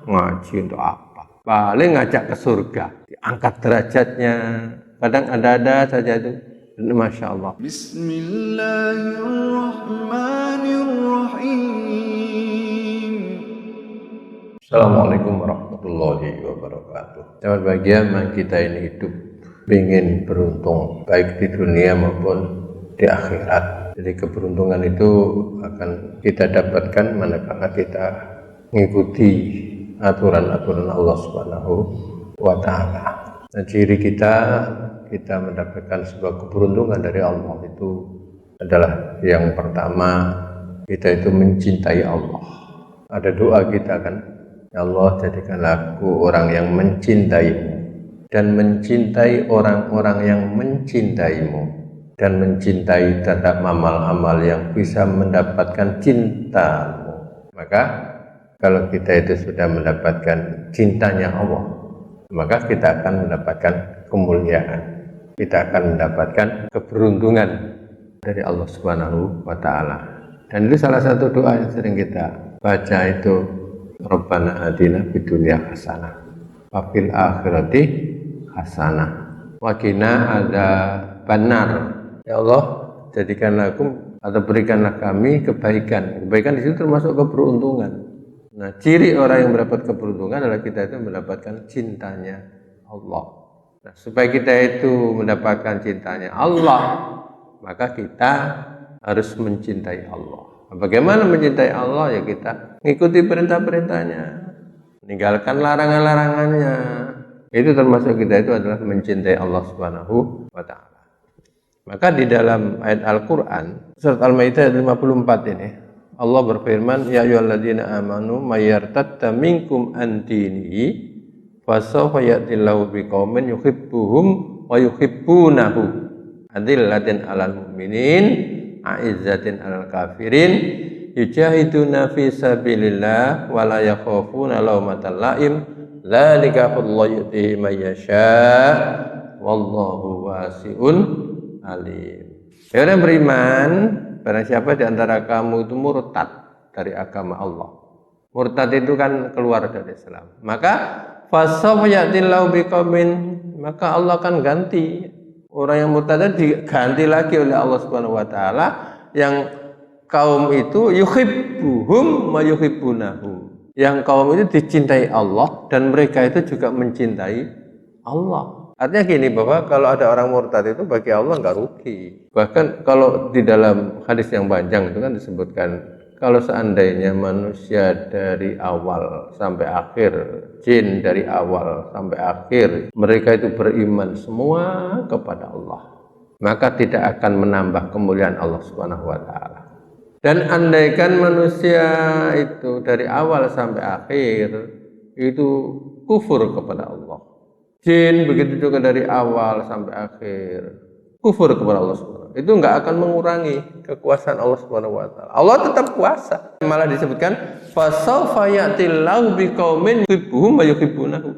ngaji untuk apa? Paling ngajak ke surga, diangkat derajatnya. Kadang ada saja itu, masya Allah. Bismillahirrahmanirrahim. Assalamualaikum warahmatullahi wabarakatuh. Selamat pagi, kita ini hidup ingin beruntung baik di dunia maupun di akhirat. Jadi keberuntungan itu akan kita dapatkan manakala kita mengikuti aturan-aturan Allah Subhanahu wa Ta'ala. Nah, ciri kita mendapatkan sebuah keberuntungan dari Allah itu adalah yang pertama, kita itu mencintai Allah. Ada doa kita kan, ya Allah, jadikanlah aku orang yang mencintaimu dan mencintai orang-orang yang mencintaimu dan mencintai terhadap amal-amal yang bisa mendapatkan cintamu. Maka kalau kita itu sudah mendapatkan cintanya Allah, maka kita akan mendapatkan kemuliaan, kita akan mendapatkan keberuntungan dari Allah Subhanahu wa Ta'ala. Dan itu salah satu doa yang sering kita baca itu, Rabbana atina fid dunya hasanah wa fil akhirati hasanah wa qina adzabannar. Ya Allah, jadikanlah aku atau berikanlah kami kebaikan. Kebaikan di situ termasuk keberuntungan. Nah, ciri orang yang mendapat keberuntungan adalah kita itu mendapatkan cintanya Allah. Nah, supaya kita itu mendapatkan cintanya Allah, maka kita harus mencintai Allah. Nah, bagaimana mencintai Allah? Ya kita mengikuti perintah-perintahnya, meninggalkan larangan-larangannya. Itu termasuk kita itu adalah mencintai Allah Subhanahu wa Ta'ala. Maka di dalam ayat Al-Quran surat Al-Maidah ayat 54 ini Allah berfirman, ya ayyuhalladzina amanu may yartadda minkum an dinihi fasawfa ya'tillahu biqaumin yuhibbuhum wa yuhibbunahu adillatin 'alal mu'minin a'izzatin 'alal kafirin yujahiduna fi sabilillah wa la yakhafuna lawmatal la'im dzalika fadlullah yu'tihi may yasha wallahu wasi'un alim. Ya orang beriman, barang siapa di antara kamu itu murtad dari agama Allah. Murtad itu kan keluar dari Islam. Maka fasawfa ya'tillahu biqaumin, maka Allah akan ganti orang yang murtad diganti lagi oleh Allah Subhanahu wa Ta'ala yang kaum itu yuhibbuhum wa yuhibbunahum. Yang kaum itu dicintai Allah dan mereka itu juga mencintai Allah. Artinya gini, bahwa kalau ada orang murtad itu bagi Allah nggak rugi. Bahkan kalau di dalam hadis yang panjang itu kan disebutkan, kalau seandainya manusia dari awal sampai akhir, jin dari awal sampai akhir, mereka itu beriman semua kepada Allah, maka tidak akan menambah kemuliaan Allah Subhanahu wa Ta'ala. Dan andaikan manusia itu dari awal sampai akhir itu kufur kepada Allah, jin begitu juga dari awal sampai akhir kufur kepada Allah Subhanahu, itu nggak akan mengurangi kekuasaan Allah Subhanahu wa Ta'ala. Allah tetap kuasa. Malah disebutkan fasawfa ya'tillahu biqaumin yuhibbuhum wa yuhibbunahu.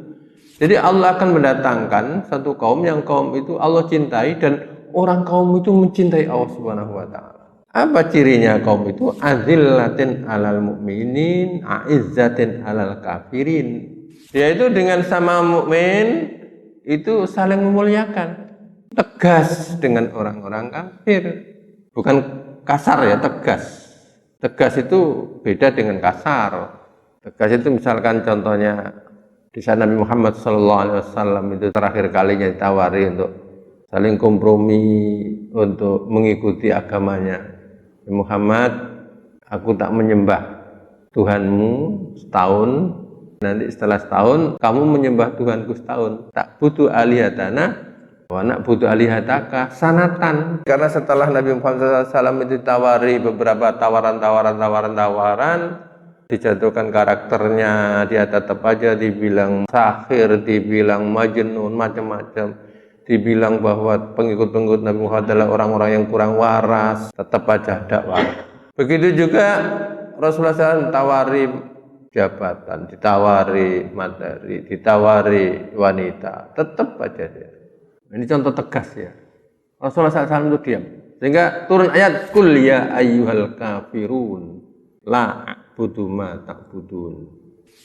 Jadi Allah akan mendatangkan satu kaum yang kaum itu Allah cintai dan orang kaum itu mencintai Allah Subhanahu wa Ta'ala. Apa cirinya kaum itu? Azillatin 'alal mu'minin a'izzatin 'alal kafirin. Yaitu dengan sama mukmin itu saling memuliakan, tegas dengan orang-orang kafir, bukan kasar ya, tegas. Tegas itu beda dengan kasar. Tegas itu misalkan contohnya di sana Nabi Muhammad SAW itu terakhir kalinya ditawari untuk saling kompromi untuk mengikuti agamanya. Muhammad, aku tak menyembah Tuhanmu setahun, nanti setelah setahun kamu menyembah Tuhanku setahun. Tak butuh alihatana wa nak butuh alihataka sanatan. Karena setelah Nabi Muhammad SAW itu ditawari beberapa tawaran, dijatuhkan karakternya, dia tetap aja dibilang sahir, dibilang majnun, macam-macam, dibilang bahwa pengikut-pengikut Nabi Muhammad adalah orang-orang yang kurang waras, tetap aja dakwah. Begitu juga Rasulullah SAW ditawari jabatan, ditawari materi, ditawari wanita, tetap aja dia. Ini contoh tegas ya. Rasulullah SAW itu diam. Sehingga turun ayat Qul ya ayyuhal kafirun la a'budu ma ta'budun.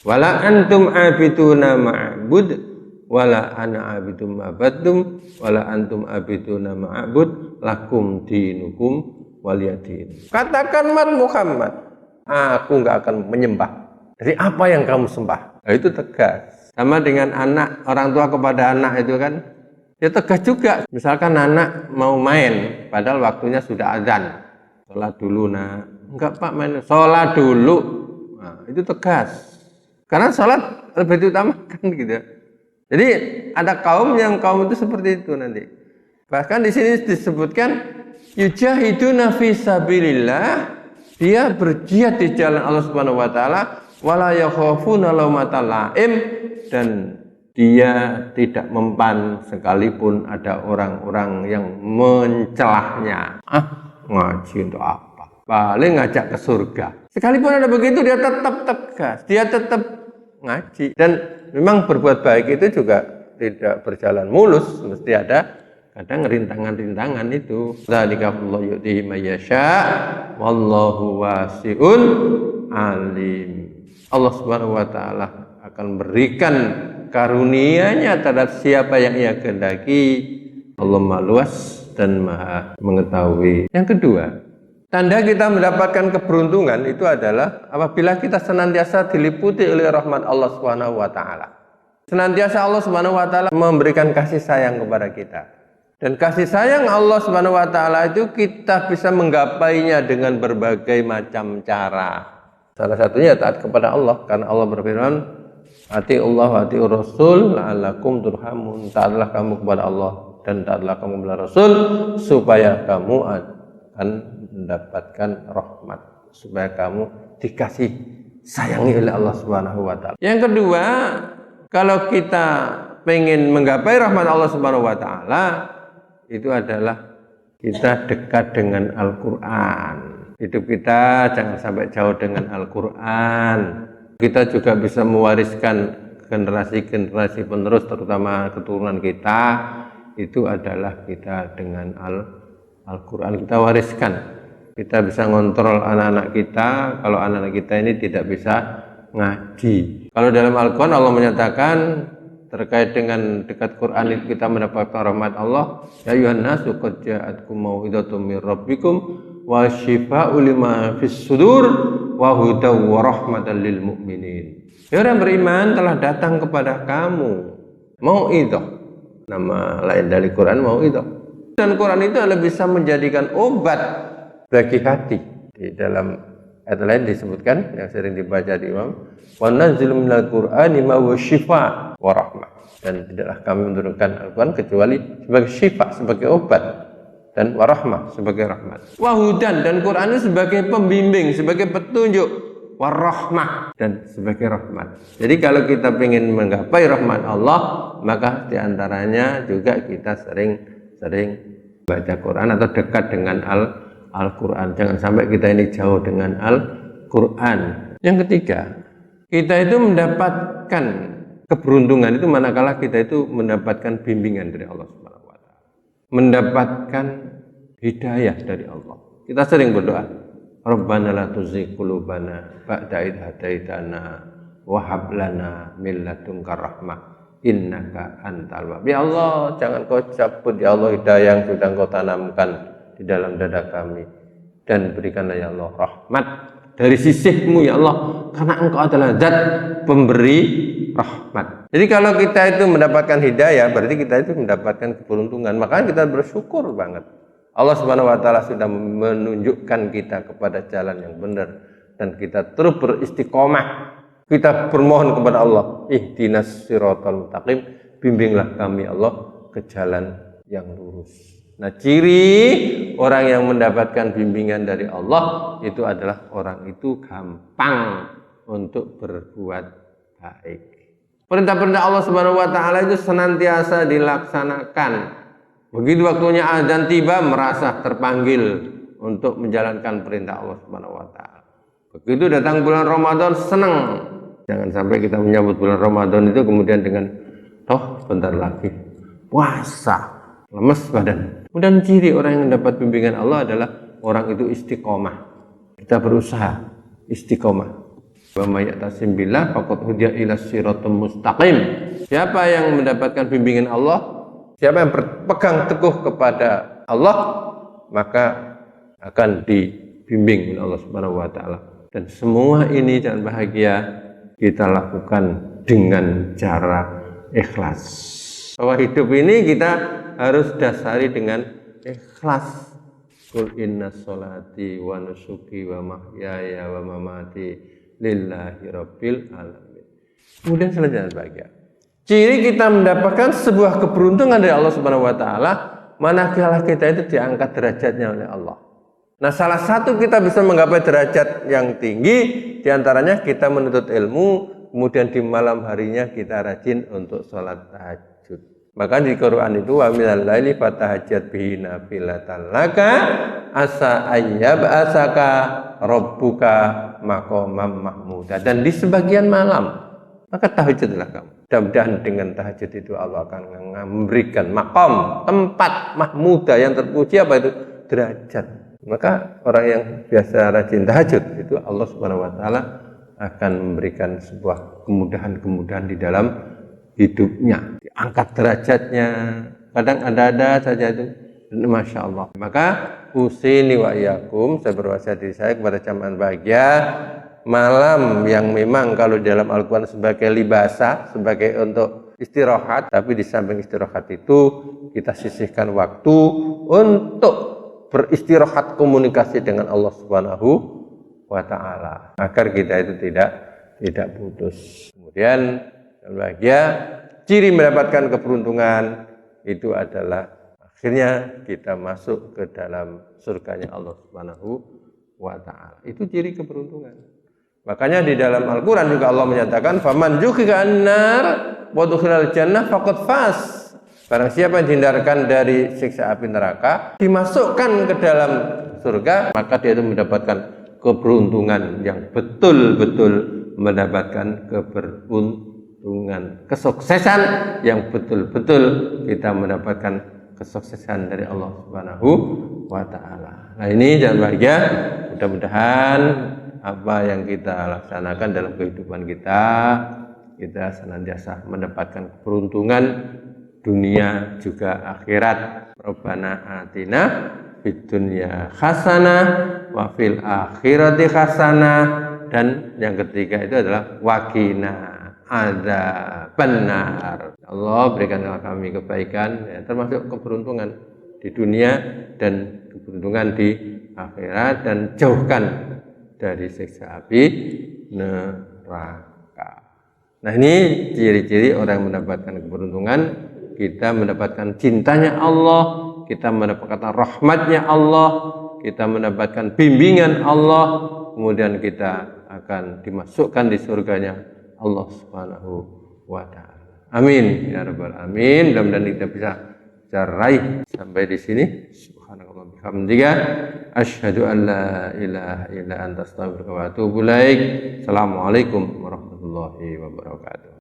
Wala antum abiduna ma'bud wala ana abidum ma'badtum wala antum abiduna ma'bud lakum dinukum waliyadin. Katakan Muhammad, aku enggak akan menyembah dari apa yang kamu sembah. Nah, itu tegas. Sama dengan anak, orang tua kepada anak itu kan, ya tegas juga. Misalkan anak mau main, padahal waktunya sudah azan. Sholat dulu nak. Enggak pak, main. Sholat dulu. Nah, itu tegas. Karena sholat lebih diutamakan gitu. Jadi ada kaum itu seperti itu nanti. Bahkan di sini disebutkan yujahiduna fi sabilillah, dia berjihad di jalan Allah Subhanahu wa taala, wala yakhafuna laumata laim, dan dia tidak mempan sekalipun ada orang-orang yang mencelahnya. Ngaji untuk apa? Paling ngajak ke surga. Sekalipun ada begitu, dia tetap tegas, dia tetap ngaji. Dan memang berbuat baik itu juga tidak berjalan mulus, mesti ada kadang rintangan-rintangan itu. Dzalika Allahu yu'tihi may yasha wallahu wasi'un alim. Allah Subhanahu wa taala akan berikan karunia-Nya terhadap siapa yang Ia kehendaki. Allah Maha luas dan Maha mengetahui. Yang kedua, tanda kita mendapatkan keberuntungan itu adalah apabila kita senantiasa diliputi oleh rahmat Allah Subhanahu wa taala. Senantiasa Allah Subhanahu wa taala memberikan kasih sayang kepada kita. Dan kasih sayang Allah Subhanahu wa taala itu kita bisa menggapainya dengan berbagai macam cara. Salah satunya taat kepada Allah, karena Allah berfirman, "Atiullah wa atiur rasul la'allakum turhamun." Taatlah kamu kepada Allah dan taatlah kamu kepada Rasul supaya kamu akan mendapatkan rahmat, supaya kamu dikasih sayangi oleh Allah Subhanahu wa taala. Yang kedua, kalau kita pengen menggapai rahmat Allah Subhanahu wa taala, itu adalah kita dekat dengan Al-Qur'an. Hidup kita jangan sampai jauh dengan Al-Quran. Kita juga bisa mewariskan generasi-generasi penerus, terutama keturunan kita, itu adalah kita dengan Al-Quran. Kita wariskan. Kita bisa ngontrol anak-anak kita kalau anak-anak kita ini tidak bisa ngaji. Kalau dalam Al-Quran Allah menyatakan terkait dengan dekat Quran itu kita mendapatkan rahmat Allah. Ya ayuhan nasu qad ja'atkum mau'izatum mir rabbikum wa syifaa'u lima fis sudur wa hudaw wa rahmatan lil mu'minin. Ya orang beriman, telah datang kepada kamu mau'izah. Nama lain dari Quran mau'izah. Dan Quran itu adalah bisa menjadikan obat bagi hati. Di dalam ayat lain disebutkan yang sering dibaca di imam, wa nazzil minal qur'ani ma huwa syifaa wa rahmah. Dan tidaklah kami menurunkan Al-Quran kecuali sebagai syifa, sebagai obat, dan warahmah sebagai rahmat. Wahudan, dan Quran itu sebagai pembimbing, sebagai petunjuk, warahmah, dan sebagai rahmat. Jadi kalau kita ingin menggapai rahmat Allah, maka diantaranya juga kita sering baca Quran atau dekat dengan Al-Quran. Jangan sampai kita ini jauh dengan Al-Quran. Yang ketiga, kita itu mendapatkan keberuntungan itu manakala kita itu mendapatkan bimbingan dari Allah Subhanahu wa taala. Mendapatkan hidayah dari Allah. Kita sering berdoa, Rabbana la tuzigh qulubana ba'da idh hadaitana wa hab lana min ladunka rahmah innaka antal wahhab. Ya Allah, jangan kau cabut ya Allah hidayah yang sudah kau tanamkan di dalam dada kami, dan berikanlah ya Allah rahmat dari sisimu ya Allah, karena engkau adalah zat pemberi rahmat. Jadi kalau kita itu mendapatkan hidayah, berarti kita itu mendapatkan keberuntungan. Makanya kita bersyukur banget. Allah Subhanahu wa taala sudah menunjukkan kita kepada jalan yang benar, dan kita terus beristiqomah. Kita bermohon kepada Allah, ihdinas siratal mustaqim, bimbinglah kami Allah ke jalan yang lurus. Nah, ciri orang yang mendapatkan bimbingan dari Allah itu adalah orang itu gampang untuk berbuat baik. Perintah-perintah Allah Subhanahu wa taala itu senantiasa dilaksanakan. Begitu waktunya azan tiba, merasa terpanggil untuk menjalankan perintah Allah Subhanahu wa taala. Begitu datang bulan Ramadan, senang. Jangan sampai kita menyambut bulan Ramadan itu kemudian dengan bentar lagi puasa, lemes badan. Kemudian ciri orang yang mendapat bimbingan Allah adalah orang itu istiqomah. Kita berusaha istiqomah. Wa may ya'tasim billah faqad hudiya ila siratal mustaqim. Siapa yang mendapatkan bimbingan Allah, siapa yang berpegang teguh kepada Allah, maka akan dibimbing oleh Allah Subhanahu wa taala. Dan semua ini jangan bahagia kita lakukan dengan cara ikhlas. Bahwa hidup ini kita harus dasari dengan ikhlas. Qul inna sholati wa nusuki wa mahyaya wa mamati lillahi rabbil alamin. Kemudian selanjutnya bahagia. Ciri kita mendapatkan sebuah keberuntungan dari Allah Subhanahu wa taala manakala kita itu diangkat derajatnya oleh Allah. Nah, salah satu kita bisa menggapai derajat yang tinggi diantaranya kita menuntut ilmu, kemudian di malam harinya kita rajin untuk sholat tahajud. Maka di Quran itu wa minal laili fatahajjat bihi nafilatan laka asa ayyab'asaka rabbuka maqamam mahmuda. Dan di sebagian malam maka tahajudlah kamu. Mudah-mudahan dengan tahajud itu Allah akan memberikan maqam, tempat mahmuda yang terpuji, apa itu? Derajat. Maka orang yang biasa rajin tahajud itu Allah Subhanahu wa taala akan memberikan sebuah kemudahan-kemudahan di dalam hidupnya, diangkat derajatnya. Kadang ada-ada saja itu, masya Allah. Maka usini wa iyyakum, saya berwasiat diri saya kepada jamaah bahagia, malam yang memang kalau dalam Al-Quran sebagai libasa, sebagai untuk istirahat, tapi di samping istirahat itu kita sisihkan waktu untuk beristirahat komunikasi dengan Allah Subhanahu wa taala agar kita itu tidak putus. Kemudian bahagia, ciri mendapatkan keberuntungan itu adalah akhirnya kita masuk ke dalam surganya Allah Subhanahu wa taala. Itu ciri keberuntungan. Makanya di dalam Al-Qur'an juga Allah menyatakan faman zuhziha 'annar wa dukhilal jannah faqad faz. Barang siapa yang dihindarkan dari siksa api neraka, dimasukkan ke dalam surga, maka dia itu mendapatkan keberuntungan yang betul-betul mendapatkan keberuntungan, kesuksesan yang betul-betul kita mendapatkan kesuksesan dari Allah Subhanahu wa taala. Nah, ini jangan bahagia, mudah-mudahan apa yang kita laksanakan dalam kehidupan kita senantiasa mendapatkan keberuntungan dunia juga akhirat. Rabbana atina fid dunya hasanah wa fil akhirati hasanah, dan yang ketiga itu adalah waqina adzabannar. Allah berikanlah kami kebaikan, ya, termasuk keberuntungan di dunia dan keberuntungan di akhirat, dan jauhkan dari siksa api neraka. Nah, ini ciri-ciri orang yang mendapatkan keberuntungan. Kita mendapatkan cintanya Allah, kita mendapatkan rahmatnya Allah, kita mendapatkan bimbingan Allah, kemudian kita akan dimasukkan di surganya Allah Subhanahu wa taala. Amin ya rabbal alamin. Mudah-mudahan kita bisa raih sampai di sini. Subhanallah bihamdika asyhadu an la ilaha illa anta astaghfiruka wa atubu ilaik. Assalamualaikum warahmatullahi wabarakatuh.